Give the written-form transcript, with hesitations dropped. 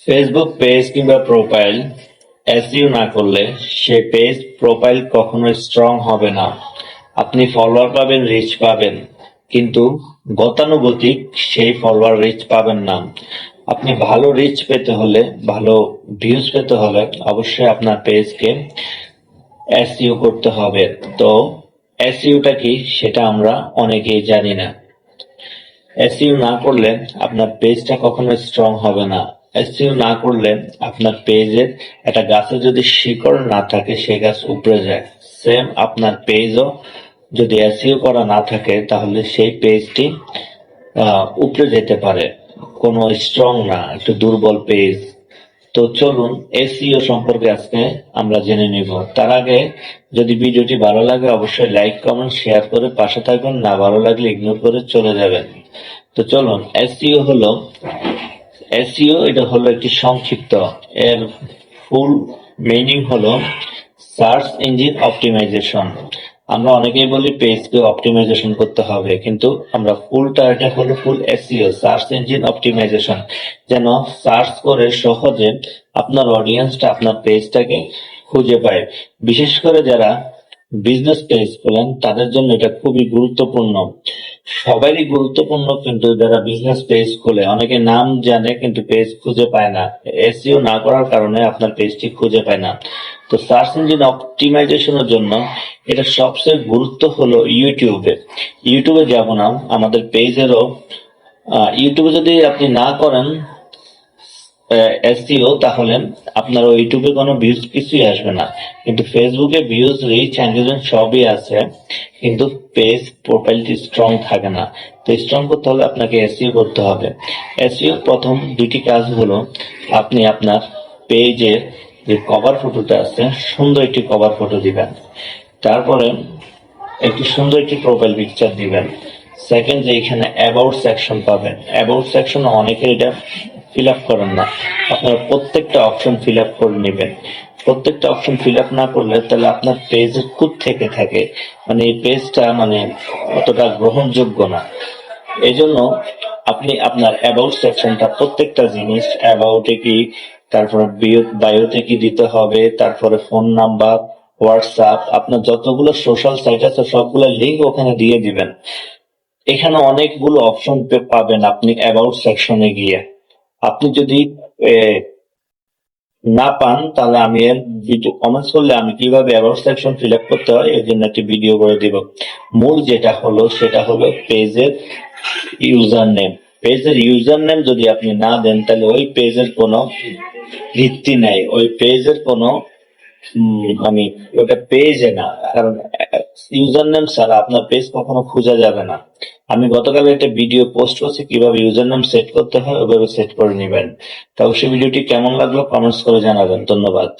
Facebook page কিংবা profile SEO না করলে সে পেজ প্রোফাইল কখনো স্ট্রং হবে না। আপনি ফলোয়ার পাবেন, রিচ পাবেন, কিন্তু গতানুগতিক সেই ফলোয়ার রিচ পাবেন না। আপনি ভালো রিচ পেতে হলে, ভালো ভিউজ পেতে হলে অবশ্যই আপনার পেজকে এসইও করতে হবে। তো এসইওটা কি সেটা আমরা অনেকেই জানি না। এসইও না করলে আপনার পেজটা কখনো স্ট্রং হবে না। এসইও না করলে আপনার পেজের একটা গাছে যদি শিকড় না থাকে সেই গাছ উপড়ে যায়। সেম আপনার পেজও যদি এসইও করা না থাকে তাহলে সেই পেজটি উপড়ে যেতে পারে। কোনো স্ট্রং না, একটু দুর্বল পেজ। তো চলুন এসইও সম্পর্কে আজকে আমরা জেনে নিব। তার আগে যদি ভিডিওটি ভালো লাগে অবশ্যই লাইক, কমেন্ট, শেয়ার করে পাশে থাকবেন। না ভালো লাগলে ইগনোর করে চলে যাবেন। তো চলুন, এসইও এটা হলো একটি সংক্ষিপ্ত। এর ফুল মিনিং হলো সার্চ ইঞ্জিন অপটিমাইজেশন। আমরা অনেকেই বলি পেজকে অপটিমাইজেশন করতে হবে, কিন্তু আমরা এটা হলো ফুল এসইও, সার্চ ইঞ্জিন অপটিমাইজেশন। যেন সার্চ করে সহজে আপনার অডিয়েন্সটা আপনার পেজটাকে খুঁজে পায়। বিশেষ করে যারা বিজনেস পেজ খোলেন তাদের জন্য এটা খুবই গুরুত্বপূর্ণ। সবারই গুরুত্বপূর্ণ, কিন্তু যারা বিজনেস পেজ খোলে অনেকে নাম জানে কিন্তু পেজ খুঁজে পায় না। এসইও না করার কারণে আপনার পেজটি খুঁজে পায় না। তো সার্চ ইঞ্জিন অপটিমাইজেশনের জন্য এটা সবচেয়ে গুরুত্ব হলো ইউটিউবে। ইউটিউবে যেমন আমাদের পেজেরও ইউটিউবে যদি আপনি না করেন এসইও তাহলে আপনার ওই ইউটিউবে কোনো ভিউজ কিছুই আসবে না। কিন্তু ফেসবুকে ভিউজ, রিচ, এঙ্গেজমেন্ট সবই আছে, কিন্তু পেজ প্রোফাইলটি স্ট্রং থাকে না। তো স্ট্রং করতে হলে আপনাকে এসইও করতে হবে। এসইও প্রথম দুটি কাজ হলো আপনি আপনার পেজের যে কভার ফটোটা আছে সুন্দর একটি কভার ফটো দিবেন। তারপরে একটি সুন্দর একটি প্রোফাইল পিকচার দিবেন। সেকেন্ড, যে এখানে অ্যাবাউট সেকশন পাবেন, অ্যাবাউট সেকশন অনেকে এটা ফিল আপ করেন না। আপনারা প্রত্যেকটা অপশন ফিল আপ করে নেবেন। প্রত্যেকটা অপশন ফিল আপ না করলে তাহলে আপনার পেজ খুব থেকে থাকে, মানে এই পেজটা মানে অতটা গ্রহণযোগ্য না। এই জন্য আপনি আপনার অ্যাবাউট সেকশনটা প্রত্যেকটা জিনিস, অ্যাবাউটে কি, তারপরে বায়োতে কি দিতে হবে, তারপরে ফোন নাম্বার, হোয়াটসঅ্যাপ, আপনার যতগুলো সোশ্যাল সাইট আছে সবগুলো লিঙ্ক ওখানে দিয়ে দিবেন। এখানে অনেকগুলো অপশন পাবেন আপনি অ্যাবাউট সেকশনে গিয়ে। আপনি যদি না পান তাহলে আমি এর ভিডিও কমেন্টস করলে আমি কিভাবে অ্যাবাউট সেকশন ফিল আপ করতে হয় এর জন্য একটি ভিডিও করে দিব। মূল যেটা হলো সেটা হলো পেজের ইউজার নেম। পেজের ইউজার নেম যদি আপনি না দেন তাহলে ওই পেজের কোনো ভিত্তি নাই, ওই পেজের কোনো মানে ওটা পেজে না, কারণ ইউজার নেম ছাড়া আপনার পেজ কখনো খোঁজা যাবে না। আমি গতকাল একটা ভিডিও পোস্ট করছি কিভাবে ইউজার নেম সেট করতে হয়, ওইভাবে সেট করে নেবেন। তা অবশ্যই ভিডিওটি কেমন লাগলো কমেন্টস করে জানাবেন। ধন্যবাদ।